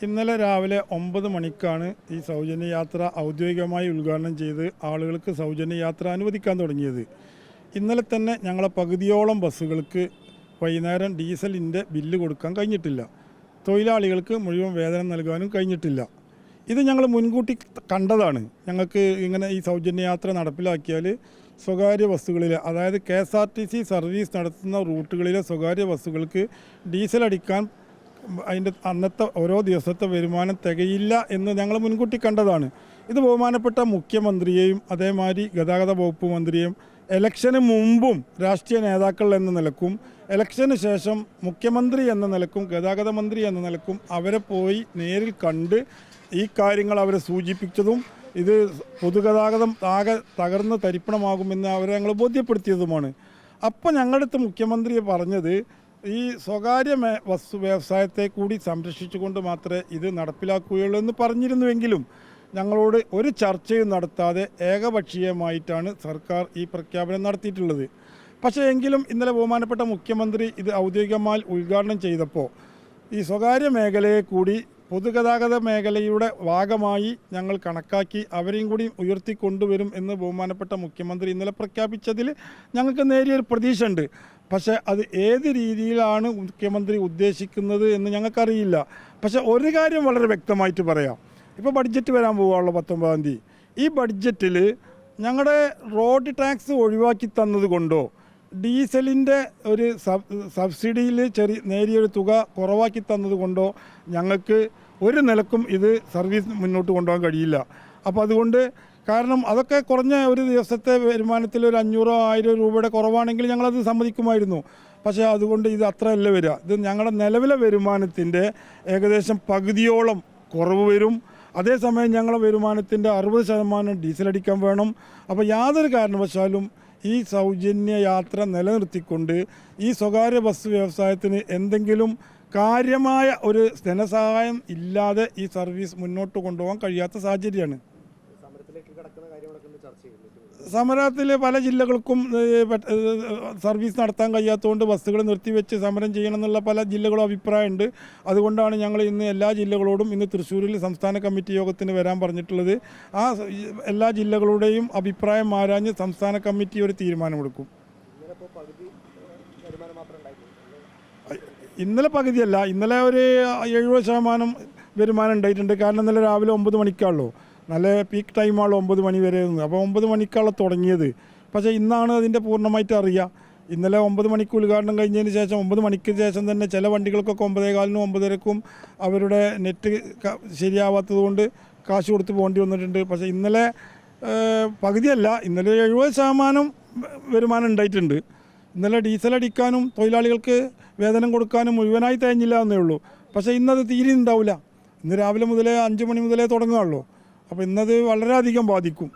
ഇന്നലെ രാവിലെ 9 മണിക്കാണ് ഈ സൗജന്യ യാത്ര ഔദ്യോഗികമായി ഉദ്ഘാടനം ചെയ്ത് ആളുകൾക്ക് സൗജന്യ യാത്ര അനുവദിക്കാൻ തുടങ്ങിയത്. ഇന്നലെ തന്നെ ഞങ്ങളെ പകുതിയോളം ബസ്സുകൾക്ക് വൈകുന്നേരം ഡീസലിൻ്റെ ബില്ല് കൊടുക്കാൻ കഴിഞ്ഞിട്ടില്ല. തൊഴിലാളികൾക്ക് മുഴുവൻ വേതനം നൽകാനും കഴിഞ്ഞിട്ടില്ല. ഇത് ഞങ്ങൾ മുൻകൂട്ടി കണ്ടതാണ്. ഞങ്ങൾക്ക് ഇങ്ങനെ ഈ സൗജന്യ യാത്ര നടപ്പിലാക്കിയാൽ സ്വകാര്യ ബസ്സുകളിൽ, അതായത് KSRTC സർവീസ് നടത്തുന്ന റൂട്ടുകളിലെ സ്വകാര്യ ബസ്സുകൾക്ക് ഡീസൽ അടിക്കാൻ അതിൻ്റെ അന്നത്തെ ഓരോ ദിവസത്തെ വരുമാനം തികയില്ല എന്ന് ഞങ്ങൾ മുൻകൂട്ടി കണ്ടതാണ്. ഇത് ബഹുമാനപ്പെട്ട മുഖ്യമന്ത്രിയെയും അതേമാതിരി ഗതാഗത വകുപ്പ് മന്ത്രിയെയും ഇലക്ഷന് മുമ്പും രാഷ്ട്രീയ നേതാക്കൾ എന്ന നിലക്കും ഇലക്ഷന് ശേഷം മുഖ്യമന്ത്രി എന്ന നിലക്കും ഗതാഗത മന്ത്രി എന്ന നിലക്കും അവരെ പോയി നേരിൽ കണ്ട് ഈ കാര്യങ്ങൾ അവരെ സൂചിപ്പിച്ചതും ഇത് പൊതുഗതാഗതം ആകെ തകർന്ന് തരിപ്പണമാകുമെന്ന് അവരെ ഞങ്ങൾ ബോധ്യപ്പെടുത്തിയതുമാണ്. അപ്പോൾ ഞങ്ങളുടെ അടുത്ത് മുഖ്യമന്ത്രി പറഞ്ഞത് ഈ സ്വകാര്യ ബസ് വ്യവസായത്തെ കൂടി സംരക്ഷിച്ചുകൊണ്ട് മാത്രമേ ഇത് നടപ്പിലാക്കുകയുള്ളൂ എന്ന് പറഞ്ഞിരുന്നുവെങ്കിലും ഞങ്ങളോട് ഒരു ചർച്ചയും നടത്താതെ ഏകപക്ഷീയമായിട്ടാണ് സർക്കാർ ഈ പ്രഖ്യാപനം നടത്തിയിട്ടുള്ളത്. പക്ഷേ എങ്കിലും ഇന്നലെ ബഹുമാനപ്പെട്ട മുഖ്യമന്ത്രി ഇത് ഔദ്യോഗികമായി ഉദ്ഘാടനം ചെയ്തപ്പോൾ ഈ സ്വകാര്യ മേഖലയെ കൂടി പൊതുഗതാഗത മേഖലയുടെ ഭാഗമായി ഞങ്ങൾ കണക്കാക്കി അവരെയും കൂടി ഉയർത്തിക്കൊണ്ടുവരും എന്ന് ബഹുമാനപ്പെട്ട മുഖ്യമന്ത്രി ഇന്നലെ പ്രഖ്യാപിച്ചതിൽ ഞങ്ങൾക്ക് നേരിയൊരു പ്രതീക്ഷ ഉണ്ട്. പക്ഷേ അത് ഏത് രീതിയിലാണ് മുഖ്യമന്ത്രി ഉദ്ദേശിക്കുന്നത് എന്ന് ഞങ്ങൾക്കറിയില്ല. പക്ഷേ ഒരു കാര്യം വളരെ വ്യക്തമായിട്ട് പറയാം. ഇപ്പോൾ ബഡ്ജറ്റ് വരാൻ പോകാനുള്ള 19-ാം തീയതി ഈ ബഡ്ജറ്റിൽ ഞങ്ങളുടെ റോഡ് ടാക്സ് ഒഴിവാക്കി തന്നത് കൊണ്ടോ ഡീസലിൻ്റെ ഒരു സബ്സിഡിയിൽ നേരിയൊരു തുക കുറവാക്കി തന്നത് കൊണ്ടോ ഞങ്ങൾക്ക് ഒരു നിലക്കും ഇത് സർവീസ് മുന്നോട്ട് കൊണ്ടുപോകാൻ കഴിയില്ല. അപ്പോൾ അതുകൊണ്ട് കാരണം അതൊക്കെ കുറഞ്ഞ ഒരു ദിവസത്തെ വരുമാനത്തിൽ ഒരു 500-1000 രൂപയുടെ കുറവാണെങ്കിൽ ഞങ്ങളത് സമ്മതിക്കുമായിരുന്നു. പക്ഷേ അതുകൊണ്ട് ഇത് അത്രയല്ല വരിക. ഇത് ഞങ്ങളുടെ നിലവിലെ വരുമാനത്തിൻ്റെ ഏകദേശം പകുതിയോളം കുറവ് വരും. അതേസമയം ഞങ്ങളുടെ വരുമാനത്തിൻ്റെ 60% ഡീസലടിക്കാൻ വേണം. അപ്പോൾ യാതൊരു കാരണവശാലും ഈ സൗജന്യ യാത്ര നിലനിർത്തിക്കൊണ്ട് ഈ സ്വകാര്യ ബസ് വ്യവസായത്തിന് എന്തെങ്കിലും കാര്യമായ ഒരു ധനസഹായം ഇല്ലാതെ ഈ സർവീസ് മുന്നോട്ട് കൊണ്ടുപോകാൻ കഴിയാത്ത സാഹചര്യമാണ്. സമരത്തിൽ പല ജില്ലകൾക്കും സർവീസ് നടത്താൻ കഴിയാത്തതുകൊണ്ട് ബസ്സുകൾ നിർത്തിവെച്ച് സമരം ചെയ്യണമെന്നുള്ള പല ജില്ലകളും അഭിപ്രായമുണ്ട്. അതുകൊണ്ടാണ് ഞങ്ങൾ ഇന്ന് എല്ലാ ജില്ലകളോടും ഇന്ന് തൃശ്ശൂരിൽ സംസ്ഥാന കമ്മിറ്റി യോഗത്തിന് വരാൻ പറഞ്ഞിട്ടുള്ളത്. ആ എല്ലാ ജില്ലകളുടെയും അഭിപ്രായം ആരാഞ്ഞ് സംസ്ഥാന കമ്മിറ്റി ഒരു തീരുമാനമെടുക്കും. ഇന്നലെ പകുതിയല്ല, ഇന്നലെ ഒരു 70% വരുമാനം ഉണ്ടായിട്ടുണ്ട്. കാരണം ഇന്നലെ രാവിലെ 9 മണിക്കാണല്ലോ, നല്ല പീക്ക് ടൈമാണല്ലോ 9 മണി വരെ. അപ്പോൾ 9 മണിക്കാണല്ലോ തുടങ്ങിയത്. പക്ഷേ ഇന്നാണ് അതിൻ്റെ പൂർണ്ണമായിട്ട് അറിയുക. ഇന്നലെ 9 മണിക്ക് ഉദ്ഘാടനം കഴിഞ്ഞതിന് ശേഷം 9 മണിക്ക് ശേഷം തന്നെ ചില വണ്ടികൾക്കൊക്കെ 9:15-നും 9:30-ക്കും അവരുടെ നെറ്റ് ശരിയാവാത്തത് കൊണ്ട് കാശ് കൊടുത്ത് പോകേണ്ടി വന്നിട്ടുണ്ട്. പക്ഷേ ഇന്നലെ പകുതിയല്ല, ഇന്നലെ 70% വരുമാനം ഉണ്ടായിട്ടുണ്ട്. ഇന്നലെ ഡീസൽ അടിക്കാനും തൊഴിലാളികൾക്ക് വേതനം കൊടുക്കാനും മുഴുവനായി തേഞ്ഞില്ല എന്നേ ഉള്ളൂ. പക്ഷേ ഇന്നത് തീരെ ഉണ്ടാവില്ല. ഇന്ന് രാവിലെ മുതലേ 5 മണി മുതലേ തുടങ്ങുകയുള്ളൂ. അപ്പോൾ ഇന്നത് വളരെയധികം ബാധിക്കും.